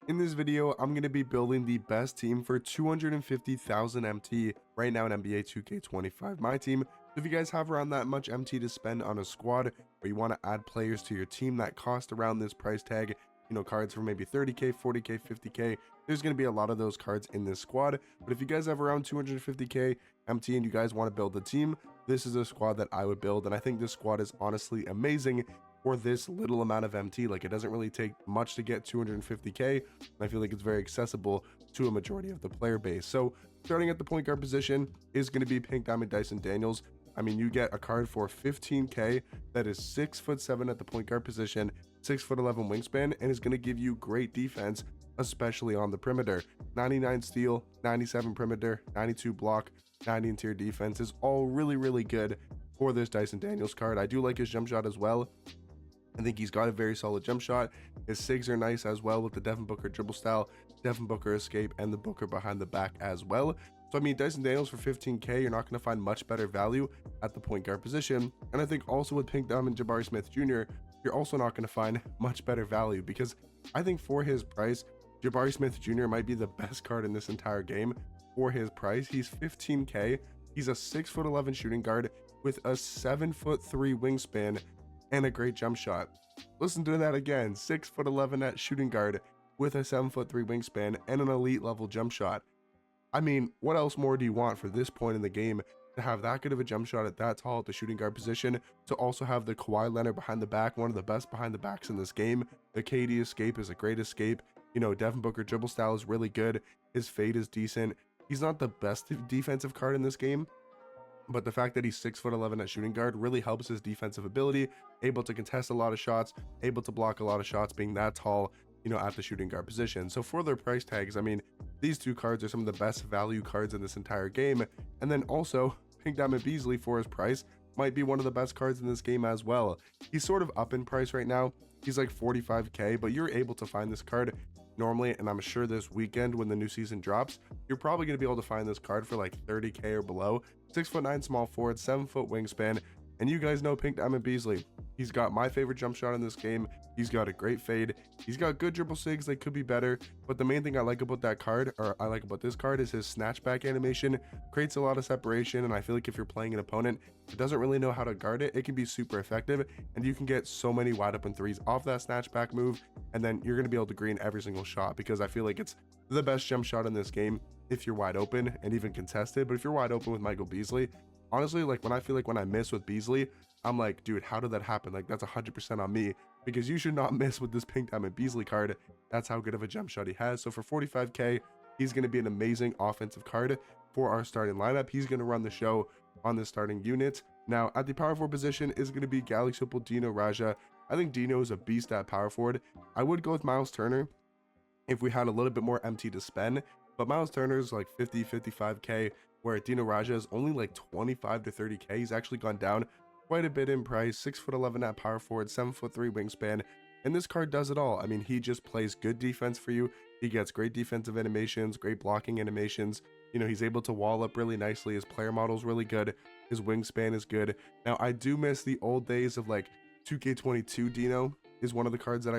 In this video, I'm going to be building the best team for 250,000 MT right now in NBA 2K25 My Team. So if you guys have around that much MT to spend on a squad, or you want to add players to your team that cost around this price tag, cards for maybe 30k, 40k, 50k, there's going to be a lot of those cards in this squad. But if you guys have around 250k MT and you guys want to build a team, this is a squad that I would build. And I think this squad is honestly amazing for this little amount of MT. Like, it doesn't really take much to get 250k. I feel like it's very accessible to a majority of the player base. So starting at the point guard position is going to be Pink Diamond Dyson Daniels. I mean, you get a card for 15k that is 6'7" at the point guard position, 6'11" wingspan, and is going to give you great defense, especially on the perimeter. 99 steal, 97 perimeter, 92 block, 90 interior defense is all really good for this Dyson Daniels card. I do like his jump shot as well. I think he's got a very solid jump shot. His sigs are nice as well with the Devin Booker dribble style, Devin Booker escape, and the Booker behind the back as well. So I mean, Dyson Daniels for 15k, you're not going to find much better value at the point guard position. And I think also with Pink Diamond Jabari Smith Jr., you're also not going to find much better value, because I think for his price, Jabari Smith Jr. might be the best card in this entire game for his price. He's 15k. He's a 6'11" shooting guard with a 7'3" wingspan and a great jump shot. Listen to that again, 6'11" at shooting guard with a 7'3" wingspan and an elite level jump shot. I mean, what else more do you want for this point in the game, to have that good of a jump shot at that tall at the shooting guard position, to also have the Kawhi Leonard behind the back, one of the best behind the backs in this game. The KD escape is a great escape. Devin Booker dribble style is really good. His fade is decent. He's not the best defensive card in this game, but the fact that he's 6'11" at shooting guard really helps his defensive ability, able to contest a lot of shots, able to block a lot of shots being that tall, at the shooting guard position. So for their price tags, I mean, these two cards are some of the best value cards in this entire game. And then also, Pink Diamond Beasley for his price might be one of the best cards in this game as well. He's sort of up in price right now. He's like 45k, but you're able to find this card normally, and I'm sure this weekend when the new season drops, you're probably going to be able to find this card for like 30k or below. 6'9" small forward, 7-foot wingspan, and you guys know Pink Diamond Beasley. He's got my favorite jump shot in this game. He's got a great fade. He's got good dribble sigs that could be better, but the main thing I like about that card, or I like about this card, is his snatchback animation. Creates a lot of separation, and I feel like if you're playing an opponent that doesn't really know how to guard it, it can be super effective, and you can get so many wide open threes off that snatchback move, and then you're going to be able to green every single shot, because I feel like it's the best jump shot in this game if you're wide open and even contested. But if you're wide open with Michael Beasley, honestly, like when I miss with Beasley, I'm like, dude, how did that happen? Like, that's 100% on me, because you should not miss with this Pink Diamond Beasley card. That's how good of a jump shot he has. So for 45k, he's going to be an amazing offensive card for our starting lineup. He's going to run the show on the starting unit. Now at the power forward position is going to be Galaxy Opal Dino Raja. I think Dino is a beast at power forward. I would go with Miles Turner if we had a little bit more MT to spend, but Miles Turner is like 55k, where Dino Raja is only like 25 to 30k. He's actually gone down quite a bit in price. 6'11" at power forward, 7'3" wingspan, and this card does it all. I mean, he just plays good defense for you. He gets great defensive animations, great blocking animations. He's able to wall up really nicely. His player model is really good. His wingspan is good. Now I do miss the old days of like 2K22. Dino is one of the cards that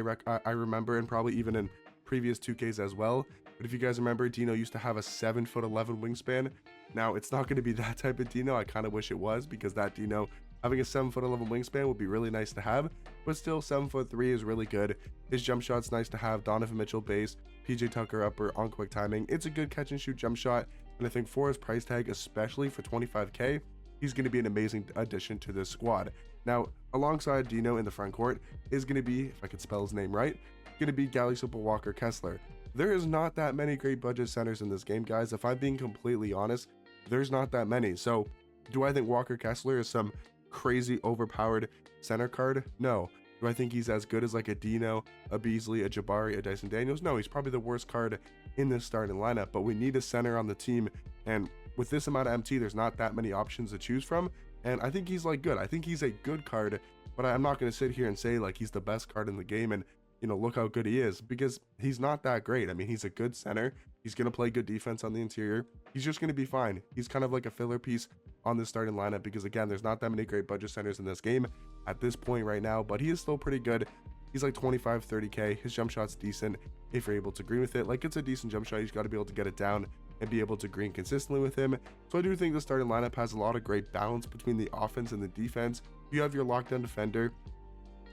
I remember, and probably even in previous 2Ks as well. But if you guys remember, Dino used to have a 7'11" wingspan. Now it's not going to be that type of Dino. I kind of wish it was, because that Dino having a 7'11" wingspan would be really nice to have, but still 7'3" is really good. His jump shot's nice to have. Donovan Mitchell base, PJ Tucker upper on quick timing. It's a good catch and shoot jump shot, and I think for his price tag, especially for 25k, he's going to be an amazing addition to this squad. Now alongside Dino in the front court is going to be, if I could spell his name right, going to be Galaxy Opal Walker Kessler. There is not that many great budget centers in this game, guys. If I'm being completely honest, there's not that many. So do I think Walker Kessler is some crazy overpowered center card? No. Do I think he's as good as like a Dino, a Beasley, a Jabari, a Dyson Daniels? No, he's probably the worst card in this starting lineup, but we need a center on the team, and with this amount of MT, there's not that many options to choose from, and I think he's like good. I think he's a good card, but I'm not going to sit here and say like he's the best card in the game and look how good he is, because he's not that great. I mean, he's a good center. He's going to play good defense on the interior. He's just going to be fine. He's kind of like a filler piece on the starting lineup, because again, there's not that many great budget centers in this game at this point right now, but he is still pretty good. He's like 25, 30k. His jump shot's decent if you're able to green with it. Like, it's a decent jump shot. You just got to be able to get it down and be able to green consistently with him. So I do think the starting lineup has a lot of great balance between the offense and the defense. You have your lockdown defender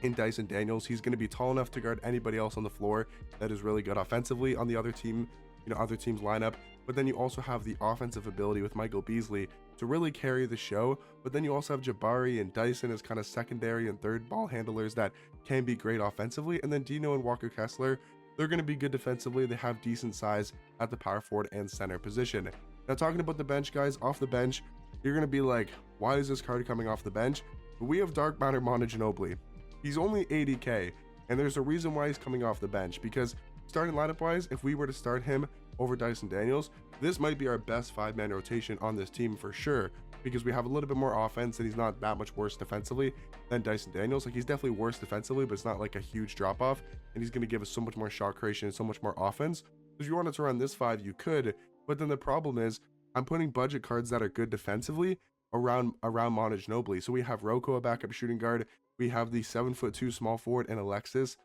in Dyson Daniels. He's going to be tall enough to guard anybody else on the floor that is really good offensively on the other team, other team's lineup. But then you also have the offensive ability with Michael Beasley to really carry the show. But then you also have Jabari and Dyson as kind of secondary and third ball handlers that can be great offensively. And then Dino and Walker Kessler, they're going to be good defensively. They have decent size at the power forward and center position. Now, talking about the bench, guys, off the bench, you're going to be like, why is this card coming off the bench? But we have Dark Matter Manu Ginobili. He's only 80k, and there's a reason why he's coming off the bench, because starting lineup wise, if we were to start him over Dyson Daniels, this might be our best 5-man rotation on this team for sure, because we have a little bit more offense and he's not that much worse defensively than Dyson Daniels. Like, he's definitely worse defensively, but it's not like a huge drop off, and he's going to give us so much more shot creation and so much more offense. If you wanted to run this 5, you could, but then the problem is I'm putting budget cards that are good defensively around Manu Ginobili. So we have Rocco, a backup shooting guard. We have the 7'2" small forward, and Alexis.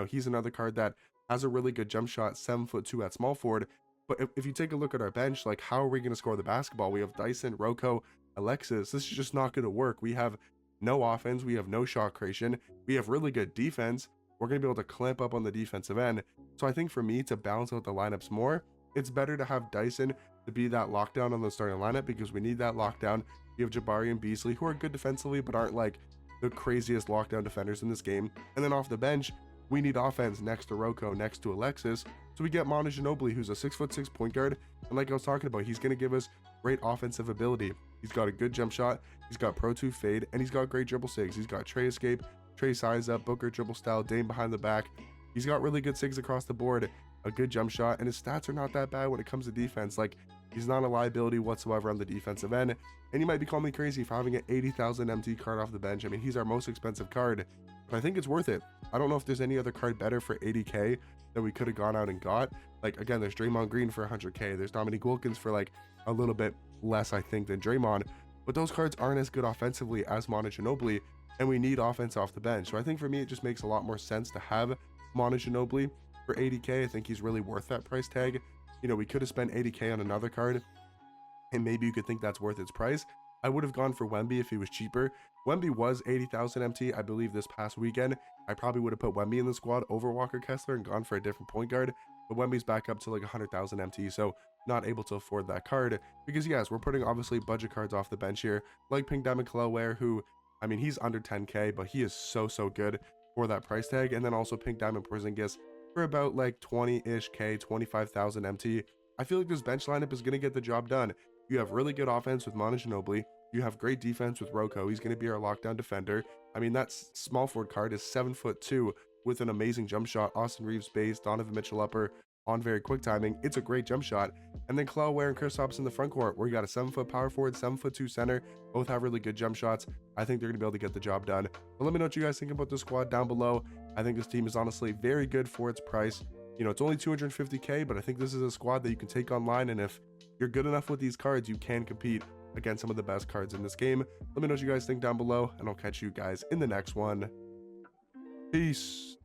He's another card that has a really good jump shot, 7'2" at small forward. But if you take a look at our bench, like, how are we going to score the basketball? We have Dyson, Rocco, Alexis. This is just not going to work. We have no offense. We have no shot creation. We have really good defense. We're going to be able to clamp up on the defensive end. So I think for me, to balance out the lineups more, it's better to have Dyson to be that lockdown on the starting lineup, because we need that lockdown. You have Jabari and Beasley, who are good defensively, but aren't like the craziest lockdown defenders in this game. And then off the bench, we need offense next to Rocco, next to Alexis. So we get Manu Ginobili, who's a 6'6" point guard. And like I was talking about, he's going to give us great offensive ability. He's got a good jump shot. He's got Pro 2 fade, and he's got great dribble sigs. He's got Trey escape, Trey size up, Booker dribble style, Dame behind the back. He's got really good sigs across the board, a good jump shot, and his stats are not that bad when it comes to defense. Like, he's not a liability whatsoever on the defensive end. And you might be calling me crazy for having an 80,000 MT card off the bench. I mean, he's our most expensive card, but I think it's worth it. I don't know if there's any other card better for 80k that we could have gone out and got. Like, again, there's Draymond Green for 100k. There's Dominique Wilkins for like a little bit less, I think, than Draymond. But those cards aren't as good offensively as Manu Ginobili, and we need offense off the bench. So I think for me, it just makes a lot more sense to have Manu Ginobili for 80k. I think he's really worth that price tag. We could have spent 80k on another card, and maybe you could think that's worth its price. I would have gone for Wemby if he was cheaper. Wemby was 80,000 MT, I believe, this past weekend. I probably would have put Wemby in the squad over Walker Kessler and gone for a different point guard, but Wemby's back up to like 100,000 MT, so not able to afford that card. Because yes, we're putting obviously budget cards off the bench here, like Pink Diamond Kelaware, who, I mean, he's under 10k, but he is so good for that price tag. And then also Pink Diamond Porzingis for about like 20-ish K, 25,000 MT. I feel like this bench lineup is going to get the job done. You have really good offense with Manu Ginobili. You have great defense with Rocco. He's going to be our lockdown defender. I mean, that small forward card is 7'2" with an amazing jump shot. Austin Reeves base, Donovan Mitchell upper on very quick timing. It's a great jump shot. And then Kelaware and Kristaps in the front court, where you got a 7' power forward, 7'2" center. Both have really good jump shots. I think they're going to be able to get the job done. But let me know what you guys think about the squad down below. I think this team is honestly very good for its price. It's only 250k, but I think this is a squad that you can take online, and if you're good enough with these cards, you can compete against some of the best cards in this game. Let me know what you guys think down below, and I'll catch you guys in the next one. Peace.